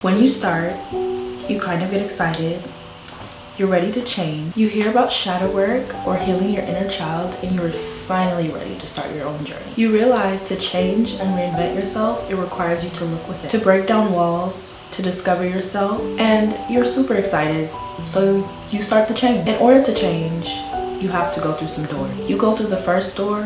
When you start, you kind of get excited. You're ready to change. You hear about shadow work or healing your inner child, and you're finally ready to start your own journey. You realize to change and reinvent yourself, it requires you to look within, to break down walls, to discover yourself, and you're super excited. So you start the change. In order to change, you have to go through some doors. You go through the first door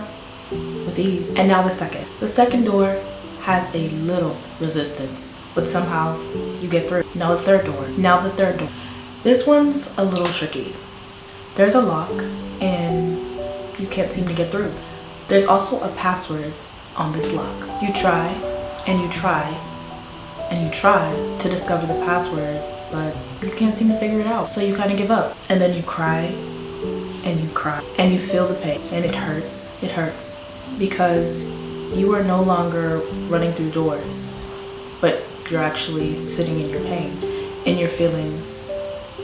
with ease, and now the second. The second door has a little resistance, but somehow you get through. Now the third door. Now the third door. This one's a little tricky. There's a lock and you can't seem to get through. There's also a password on this lock. You try and you try and you try to discover the password, but you can't seem to figure it out. So you kind of give up, and then you cry and you cry and you feel the pain, and it hurts. It hurts because you are no longer running through doors, but you're actually sitting in your pain, in your feelings,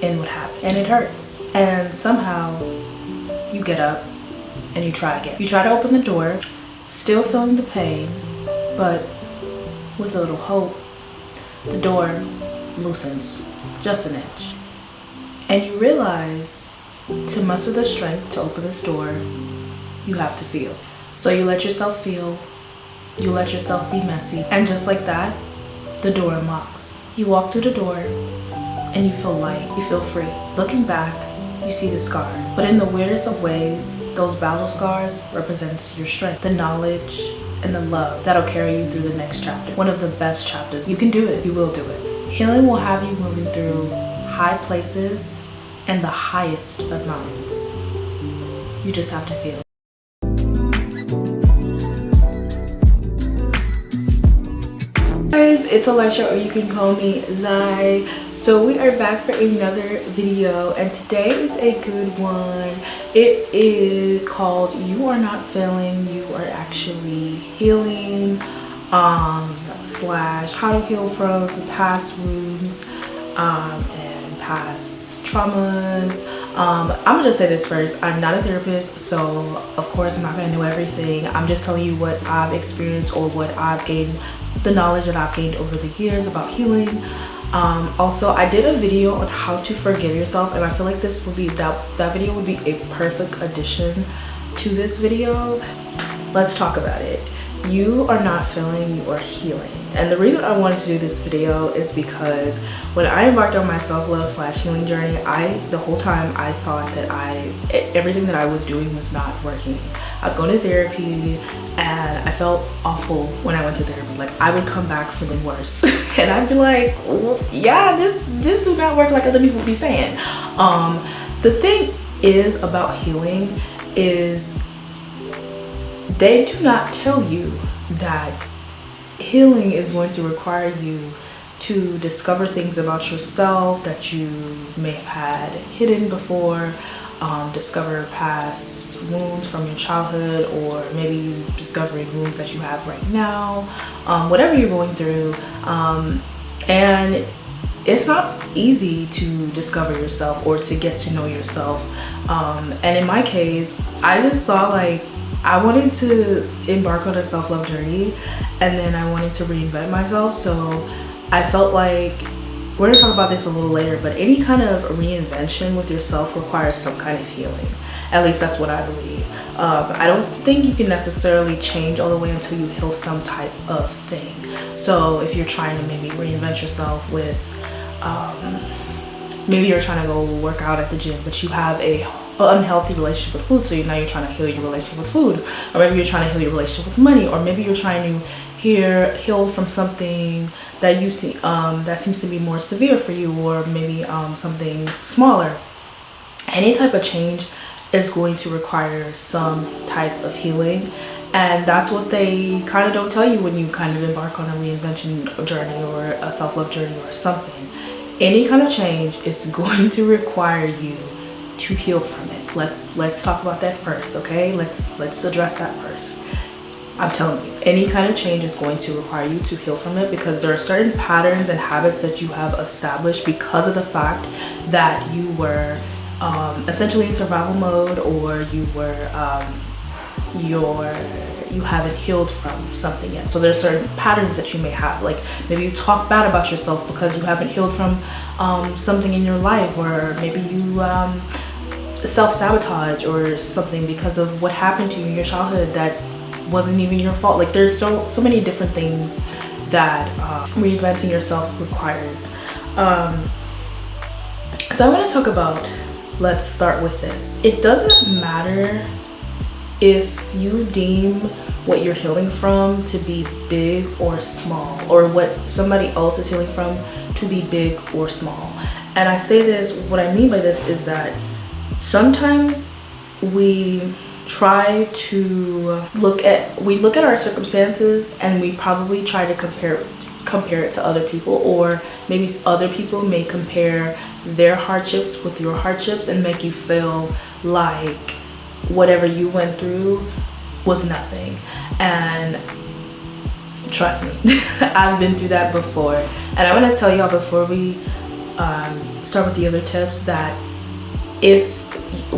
in what happened, and it hurts. And somehow you get up and you try again. You try to open the door, still feeling the pain, but with a little hope, the door loosens just an inch. And you realize to muster the strength to open this door, you have to feel. So you let yourself feel, you let yourself be messy, and just like that, the door unlocks. You walk through the door and you feel light, you feel free. Looking back, you see the scar, but in the weirdest of ways, those battle scars represents your strength, the knowledge and the love that'll carry you through the next chapter. One of the best chapters. You can do it, you will do it. Healing will have you moving through high places and the highest of mountains. You just have to feel. Guys, it's Aliesha, or you can call me Lai. So we are back for another video, and today is a good one. It is called You Are Not Failing, You Are Actually Healing, slash how to heal from past wounds and past traumas. I'm gonna just say this first. I'm not a therapist, so of course I'm not gonna know everything. I'm just telling you what I've experienced or what I've gained, the knowledge that I've gained over the years about healing. Also, I did a video on how to forgive yourself, and I feel like this would be that video would be a perfect addition to this video. Let's talk about it. You are not failing, you are healing. And the reason I wanted to do this video is because when I embarked on my self-love / healing journey, the whole time I thought that everything that I was doing was not working. I was going to therapy and I felt awful when I went to therapy. Like, I would come back feeling worse and I'd be like, well, yeah, this do not work like other people be saying. The thing is about healing is they do not tell you that healing is going to require you to discover things about yourself that you may have had hidden before, discover past wounds from your childhood, or maybe you discovering wounds that you have right now, whatever you're going through. And it's not easy to discover yourself or to get to know yourself. And in my case, I just thought like I wanted to embark on a self-love journey, and then I wanted to reinvent myself. So I felt like, we're gonna talk about this a little later, but any kind of reinvention with yourself requires some kind of healing. At least that's what I believe. I don't think you can necessarily change all the way until you heal some type of thing. So if you're trying to maybe reinvent yourself with, maybe you're trying to go work out at the gym, but you have a unhealthy relationship with food, so now you're trying to heal your relationship with food, or maybe you're trying to heal your relationship with money, or maybe you're trying to heal from something that you see that seems to be more severe for you, or maybe something smaller. Any type of change is going to require some type of healing, and that's what they kind of don't tell you when you kind of embark on a reinvention journey or a self-love journey or something. Any kind of change is going to require you to heal from it. Let's talk about that first, okay? Let's address that first. I'm telling you, any kind of change is going to require you to heal from it, because there are certain patterns and habits that you have established because of the fact that you were essentially in survival mode, or you were you haven't healed from something yet. So there's certain patterns that you may have, like maybe you talk bad about yourself because you haven't healed from something in your life, or maybe you self-sabotage or something because of what happened to you in your childhood that wasn't even your fault. Like there's so many different things that reinventing yourself requires. So I want to talk about, let's start with this. It doesn't matter if you deem what you're healing from to be big or small, or what somebody else is healing from to be big or small. And I say this, what I mean by this is that sometimes we try to look at our circumstances, and we probably try to compare it to other people, or maybe other people may compare their hardships with your hardships and make you feel like whatever you went through was nothing. And trust me, I've been through that before. And I want to tell y'all before we start with the other tips, that if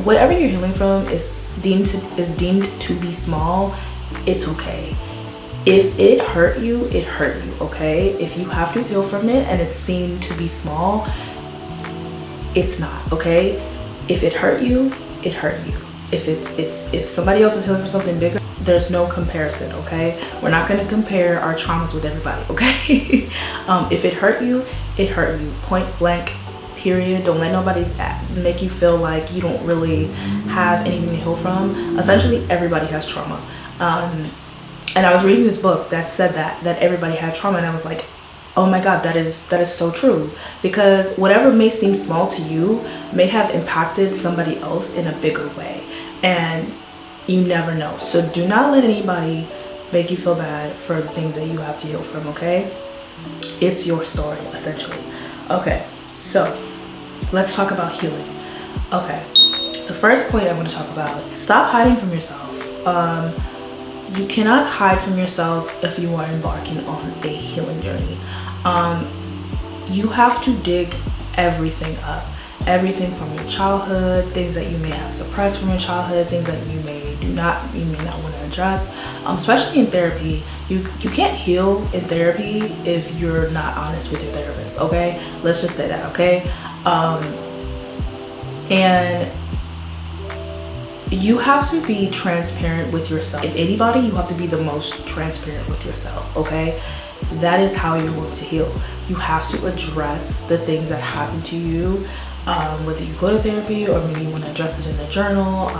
whatever you're healing from is deemed to be small, it's okay. If it hurt you, it hurt you, okay? If you have to heal from it and it's seen to be small, it's not, okay? If it hurt you, it hurt you. If somebody else is healing from something bigger, there's no comparison, okay? We're not gonna compare our traumas with everybody, okay? If it hurt you, it hurt you. Point blank, period. Don't let nobody make you feel like you don't really have anything to heal from. Essentially, everybody has trauma. And I was reading this book that said that everybody had trauma, and I was like, oh my God, that is so true. Because whatever may seem small to you may have impacted somebody else in a bigger way, and you never know. So do not let anybody make you feel bad for the things that you have to heal from, okay? It's your story, essentially. Okay, so let's talk about healing. Okay, the first point I want to talk about, stop hiding from yourself. You cannot hide from yourself if you are embarking on a healing journey. You have to dig everything up. Everything from your childhood, things that you may have suppressed from your childhood, things that you may not want to address. Especially in therapy, you can't heal in therapy if you're not honest with your therapist, okay? Let's just say that, okay? And you have to be transparent with yourself. If anybody, you have to be the most transparent with yourself, okay? That is how you're going to heal. You have to address the things that happen to you, whether you go to therapy or maybe you want to address it in a journal.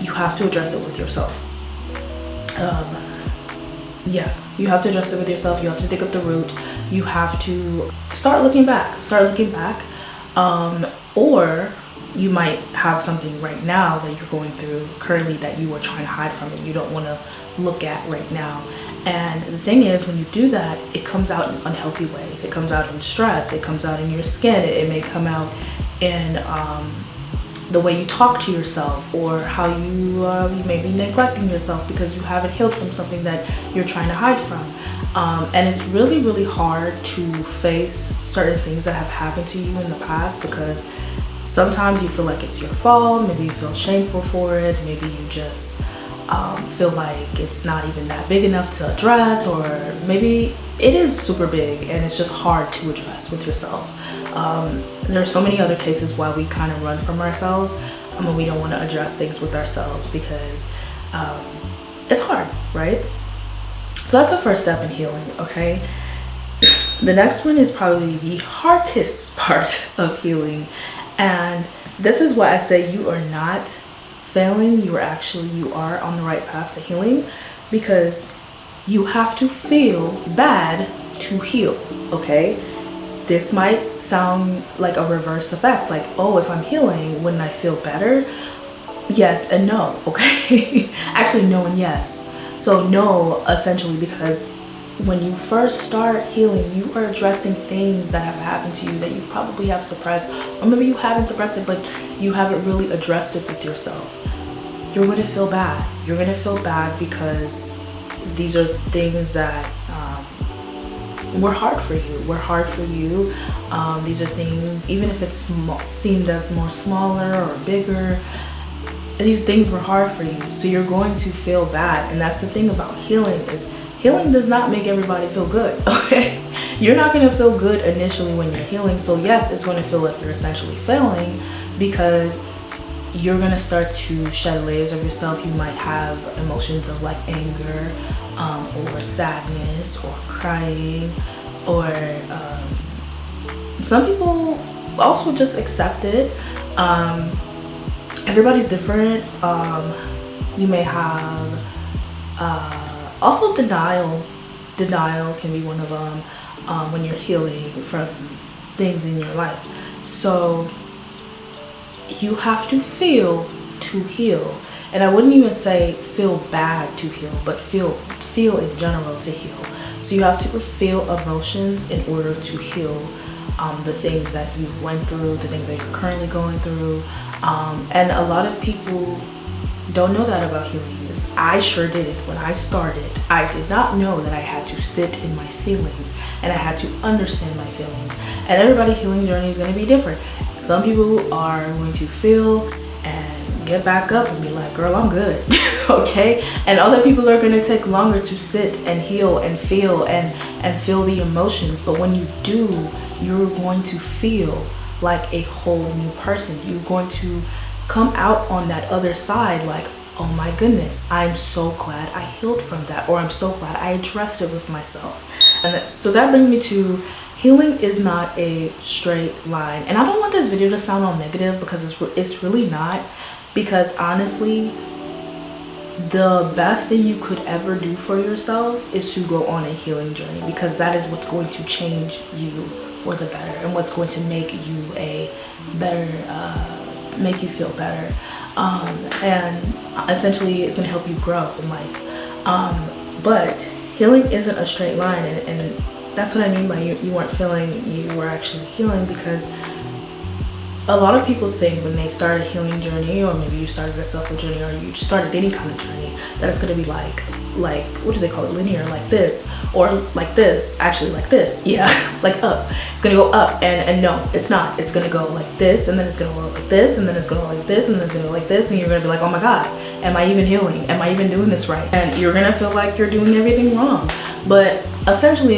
You have to address it with yourself. Yeah, you have to address it with yourself. You have to dig up the root. You have to start looking back. Or you might have something right now that you're going through currently that you are trying to hide from and you don't want to look at right now. And the thing is, when you do that, it comes out in unhealthy ways. It comes out in stress. It comes out in your skin. It may come out in the way you talk to yourself, or how you may be neglecting yourself because you haven't healed from something that you're trying to hide from. And it's really, really hard to face certain things that have happened to you in the past, because sometimes you feel like it's your fault. Maybe you feel shameful for it. Maybe you just feel like it's not even that big enough to address, or maybe it is super big and it's just hard to address with yourself. There are so many other cases why we kind of run from ourselves. We don't want to address things with ourselves because it's hard, right? So that's the first step in healing, okay? The next one is probably the hardest part of healing. And this is why I say you are not failing, you are on the right path to healing, because you have to feel bad to heal, okay? This might sound like a reverse effect, like, oh, if I'm healing, wouldn't I feel better? Yes and no, okay? Actually, no and yes. So no, essentially, because when you first start healing, you are addressing things that have happened to you that you probably have suppressed, or maybe you haven't suppressed it, but you haven't really addressed it with yourself. You're going to feel bad. You're going to feel bad because these are things that were hard for you. These are things, even if it's seemed as more smaller or bigger, these things were hard for you, so you're going to feel bad. And that's the thing about healing, is healing does not make everybody feel good. Okay, you're not going to feel good initially when you're healing. So yes, it's going to feel like you're essentially failing, because you're going to start to shed layers of yourself. You might have emotions of like anger, or sadness, or crying, or some people also just accept it. Everybody's different. You may have also denial can be one of them, when you're healing from things in your life. So you have to feel to heal. And I wouldn't even say feel bad to heal, but feel in general to heal. So you have to feel emotions in order to heal the things that you went through, the things that you're currently going through. And a lot of people don't know that about healing. I sure didn't. When I started, I did not know that I had to sit in my feelings, and I had to understand my feelings. And everybody's healing journey is going to be different. Some people are going to feel and get back up and be like, girl, I'm good. Okay, and other people are going to take longer to sit and heal and feel and feel the emotions. But when you do, you're going to feel like a whole new person. You're going to come out on that other side like, oh my goodness, I'm so glad I healed from that, or I'm so glad I addressed it with myself. And so that brings me to, healing is not a straight line. And I don't want this video to sound all negative, because it's really not. Because honestly, the best thing you could ever do for yourself is to go on a healing journey, because that is what's going to change you for the better, and what's going to make you a better, make you feel better. And essentially it's going to help you grow in life. But healing isn't a straight line, and that's what I mean by you weren't feeling, you were actually healing. Because a lot of people think when they start a healing journey, or maybe you started a self-love journey, or you started any kind of journey, that it's going to be like what do they call it, linear, like this, or like this, actually like this, yeah, like up. It's gonna go up, and no, it's not. It's gonna go like this, and then it's gonna go like this, and then it's gonna go like this, and then it's gonna go like this, and you're gonna be like, oh my god, am I even healing? Am I even doing this right? And you're gonna feel like you're doing everything wrong. But essentially,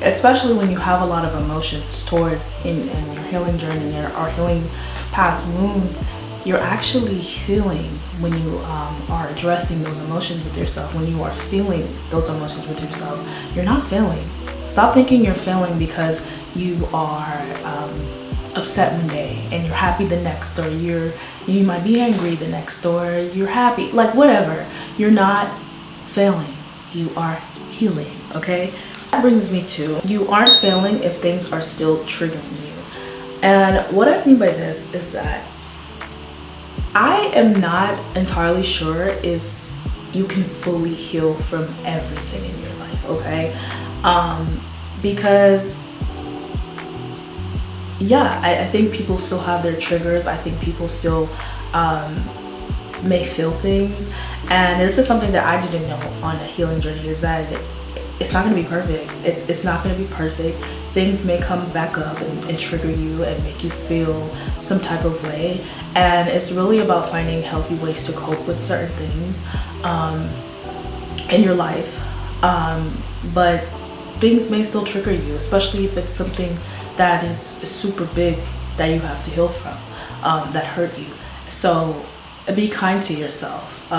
especially when you have a lot of emotions towards in your healing journey, or healing past wounds, you're actually healing when you are addressing those emotions with yourself. When you are feeling those emotions with yourself, you're not failing. Stop thinking you're failing because you are upset one day and you're happy the next, or you might be angry the next, or you're happy, like whatever. You're not failing, you are healing. Okay, that brings me to, you aren't failing if things are still triggering you. And what I mean by this is that I am not entirely sure if you can fully heal from everything in your life, okay? Because yeah, I think people still have their triggers. I think people still may feel things. And this is something that I didn't know on a healing journey, is that it's not going to be perfect. It's not going to be perfect. Things may come back up and trigger you and make you feel some type of way. And it's really about finding healthy ways to cope with certain things in your life. But things may still trigger you, especially if it's something that is super big that you have to heal from, that hurt you. So be kind to yourself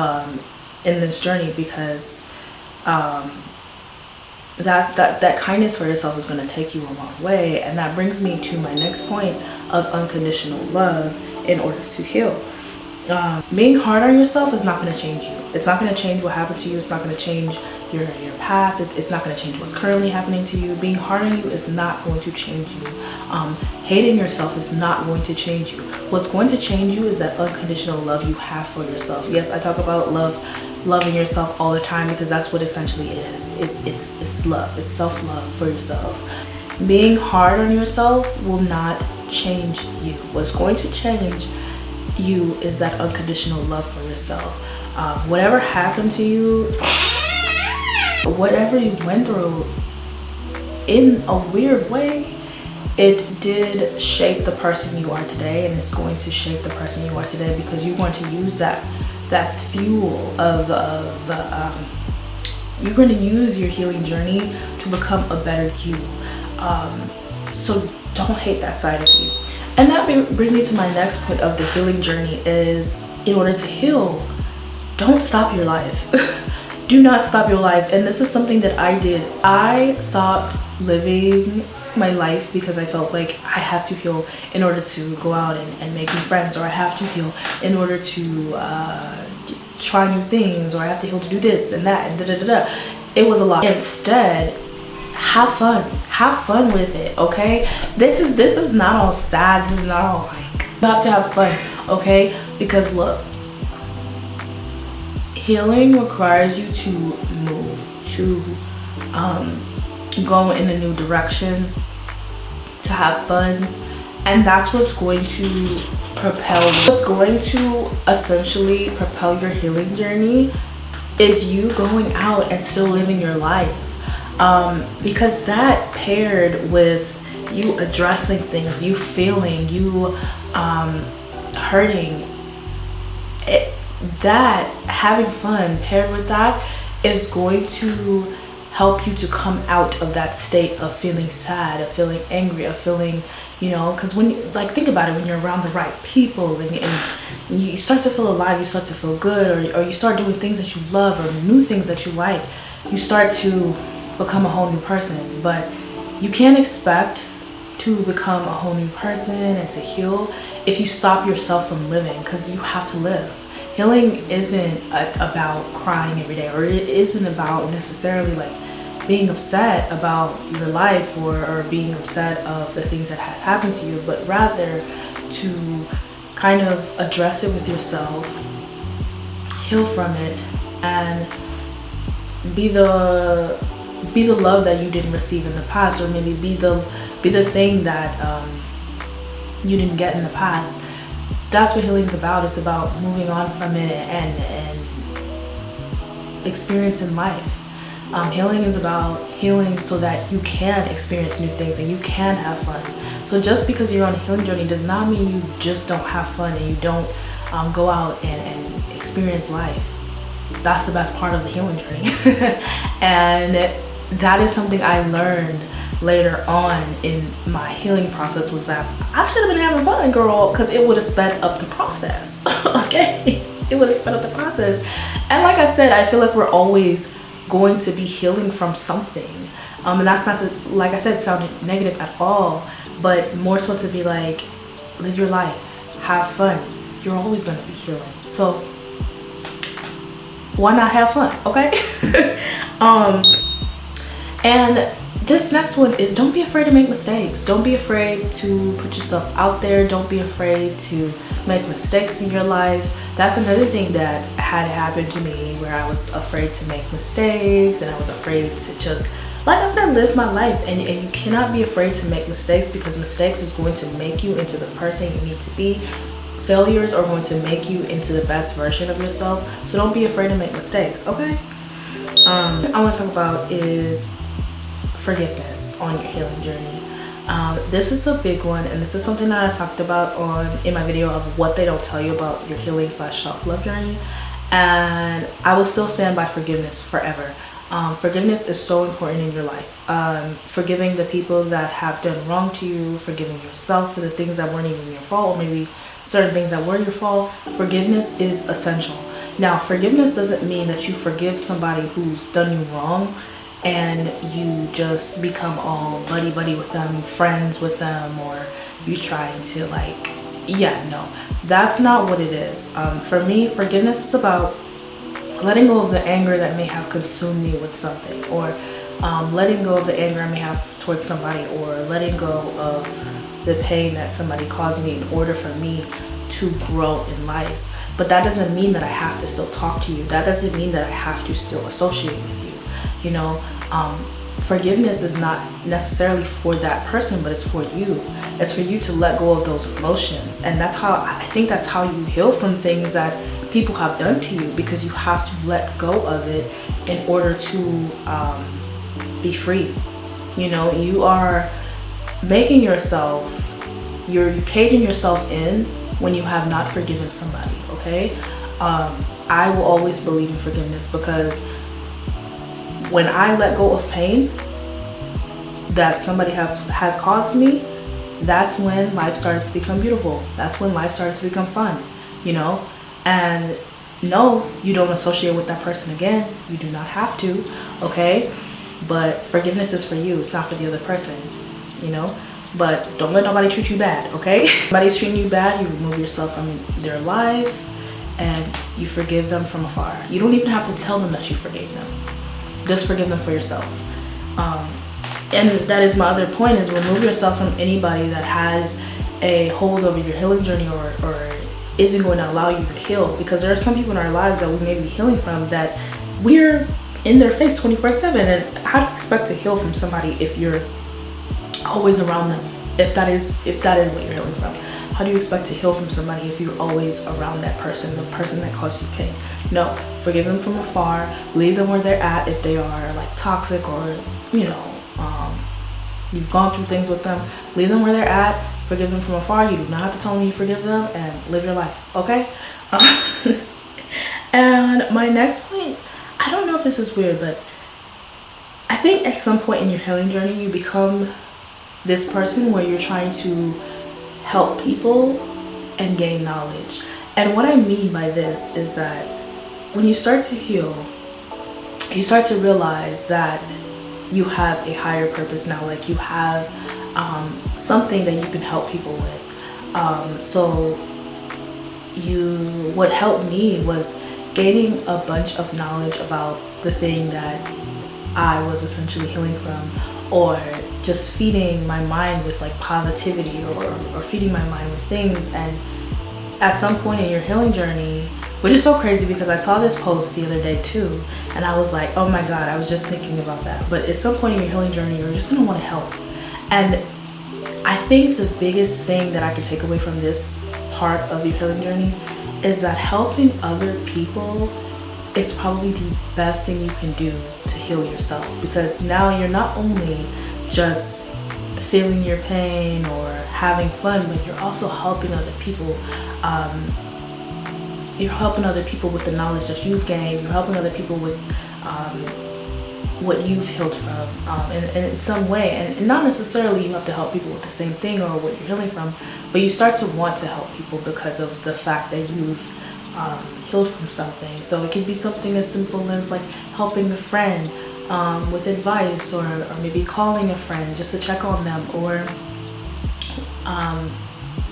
in this journey, because that kindness for yourself is going to take you a long way. And that brings me to my next point of unconditional love in order to heal. Being hard on yourself is not going to change you. It's not going to change what happened to you. It's not going to change your past. It's not going to change what's currently happening to you. Being hard on you is not going to change you. Hating yourself is not going to change you. What's going to change you is that unconditional love you have for yourself. Yes, I talk about loving yourself all the time, because that's what essentially it is. It's love. It's self-love for yourself. Being hard on yourself will not change you. What's going to change you is that unconditional love for yourself. Whatever happened to you, whatever you went through, in a weird way, it did shape the person you are today, and it's going to shape the person you are today, because you're going to use that fuel of you're going to use your healing journey to become a better you. So don't hate that side of you. And that brings me to my next point of the healing journey is, in order to heal, don't stop your life. Do not stop your life. And this is something that I did. I stopped living my life because I felt like I have to heal in order to go out and make new friends, or I have to heal in order to try new things, or I have to heal to do this and that and da-da-da-da. It was a lot. Instead, have fun with it, okay? This is not all sad. This is not all like, you have to have fun, okay? Because look, healing requires you to move, to go in a new direction, to have fun, and that's what's going to propel you. What's going to essentially propel your healing journey is you going out and still living your life. Because that paired with you addressing things, you feeling, you hurting, that having fun paired with that is going to help you to come out of that state of feeling sad, of feeling angry, of feeling, you know, because when you, like, think about it, when you're around the right people and you start to feel alive, you start to feel good, or you start doing things that you love or new things that you like, you start to become a whole new person. But you can't expect to become a whole new person and to heal if you stop yourself from living, because you have to live. Healing isn't about crying every day, or it isn't about necessarily like being upset about your life or being upset of the things that have happened to you, but rather to kind of address it with yourself, heal from it, and be the love that you didn't receive in the past, or maybe be the thing that you didn't get in the past. That's what healing is about. It's about moving on from it and experiencing life. Healing is about healing so that you can experience new things and you can have fun. So just because you're on a healing journey does not mean you just don't have fun and you don't go out and experience life. That's the best part of the healing journey. And that is something I learned later on in my healing process, was that I should have been having fun, girl, because it would have sped up the process. Okay, it would have sped up the process. And like I said, I feel like we're always going to be healing from something, and that's not to, like I said, sound negative at all, but more so to be like, live your life, have fun. You're always going to be healing, so why not have fun? Okay. And this next one is, don't be afraid to make mistakes. Don't be afraid to put yourself out there. Don't be afraid to make mistakes in your life. That's another thing that had happened to me, where I was afraid to make mistakes, and I was afraid to just, like I said, live my life. And you cannot be afraid to make mistakes, because mistakes is going to make you into the person you need to be. Failures are going to make you into the best version of yourself. So don't be afraid to make mistakes, okay? I want to talk about is forgiveness on your healing journey. This is a big one, and this is something that I talked about in my video of what they don't tell you about your healing / self-love journey, and I will still stand by forgiveness forever. Forgiveness is so important in your life. Forgiving the people that have done wrong to you, forgiving yourself for the things that weren't even your fault, or maybe certain things that were your fault. Forgiveness is essential. Now, forgiveness doesn't mean that you forgive somebody who's done you wrong and you just become all buddy with them, friends with them, or you trying to like, yeah, no, that's not what it is. For me, forgiveness is about letting go of the anger that may have consumed me with something, or letting go of the anger I may have towards somebody, or letting go of the pain that somebody caused me in order for me to grow in life. But that doesn't mean that I have to still talk to you. That doesn't mean that I have to still associate with you. You know, forgiveness is not necessarily for that person, but it's for you. It's for you to let go of those emotions. And that's how, I think that's how you heal from things that people have done to you, because you have to let go of it in order to be free. You know, you are making yourself, you're caging yourself in when you have not forgiven somebody, okay? I will always believe in forgiveness, because when I let go of pain that somebody has caused me, that's when life started to become beautiful. That's when life started to become fun, you know? And no, you don't associate with that person again. You do not have to, okay? But forgiveness is for you. It's not for the other person, you know? But don't let nobody treat you bad, okay? If somebody's treating you bad, you remove yourself from their life and you forgive them from afar. You don't even have to tell them that you forgave them. Just forgive them for yourself. And that is my other point, is remove yourself from anybody that has a hold over your healing journey or isn't going to allow you to heal. Because there are some people in our lives that we may be healing from that we're in their face 24/7. And how do you expect to heal from somebody if you're always around them? If that is what you're healing from, how do you expect to heal from somebody if you're always around that person, the person that caused you pain? No, forgive them from afar. Leave them where they're at. If they are like toxic, or you know, you've gone through things with them, leave them where they're at. Forgive them from afar. You do not have to tell them you forgive them, and live your life, okay? And my next point, I don't know if this is weird, but I think at some point in your healing journey, you become this person where you're trying to help people and gain knowledge. And what I mean by this is that when you start to heal, you start to realize that you have a higher purpose now. Like you have something that you can help people with. So what helped me was gaining a bunch of knowledge about the thing that I was essentially healing from, or just feeding my mind with like positivity, or feeding my mind with things. And at some point in your healing journey, which is so crazy because I saw this post the other day too, and I was like, oh my god, I was just thinking about that. But at some point in your healing journey, you're just gonna want to help. And I think the biggest thing that I could take away from this part of your healing journey is that helping other people is probably the best thing you can do to heal yourself, because now you're not only just feeling your pain or having fun, but you're also helping other people. You're helping other people with the knowledge that you've gained. You're helping other people with what you've healed from, and in some way. And not necessarily you have to help people with the same thing or what you're healing from, but you start to want to help people because of the fact that you've healed from something. So it could be something as simple as like helping a friend with advice, or maybe calling a friend just to check on them, or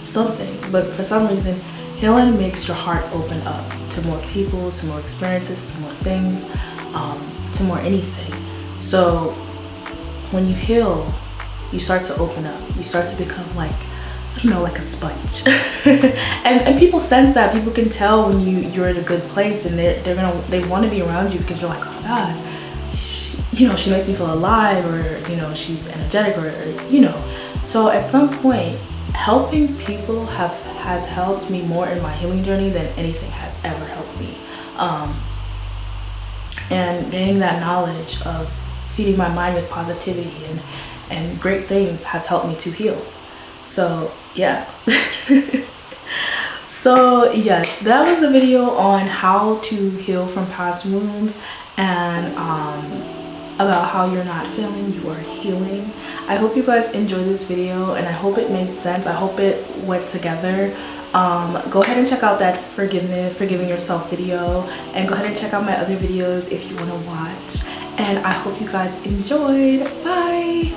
something. But for some reason, healing makes your heart open up to more people, to more experiences, to more things, to more anything. So when you heal, you start to open up. You start to become like, you know, like a sponge. and people sense that. People can tell when you're in a good place, and they want to be around you because you're like, oh my god, she makes me feel alive, or she's energetic, or so at some point, helping people has helped me more in my healing journey than anything has ever helped me. And gaining that knowledge of feeding my mind with positivity and great things has helped me to heal. So yeah. So yes, that was the video on how to heal from past wounds, and about how you're not failing, you are healing. I hope you guys enjoyed this video, and I hope it made sense. I hope it went together. Go ahead and check out that forgiving yourself video, and go ahead and check out my other videos if you want to watch. And I hope you guys enjoyed. Bye.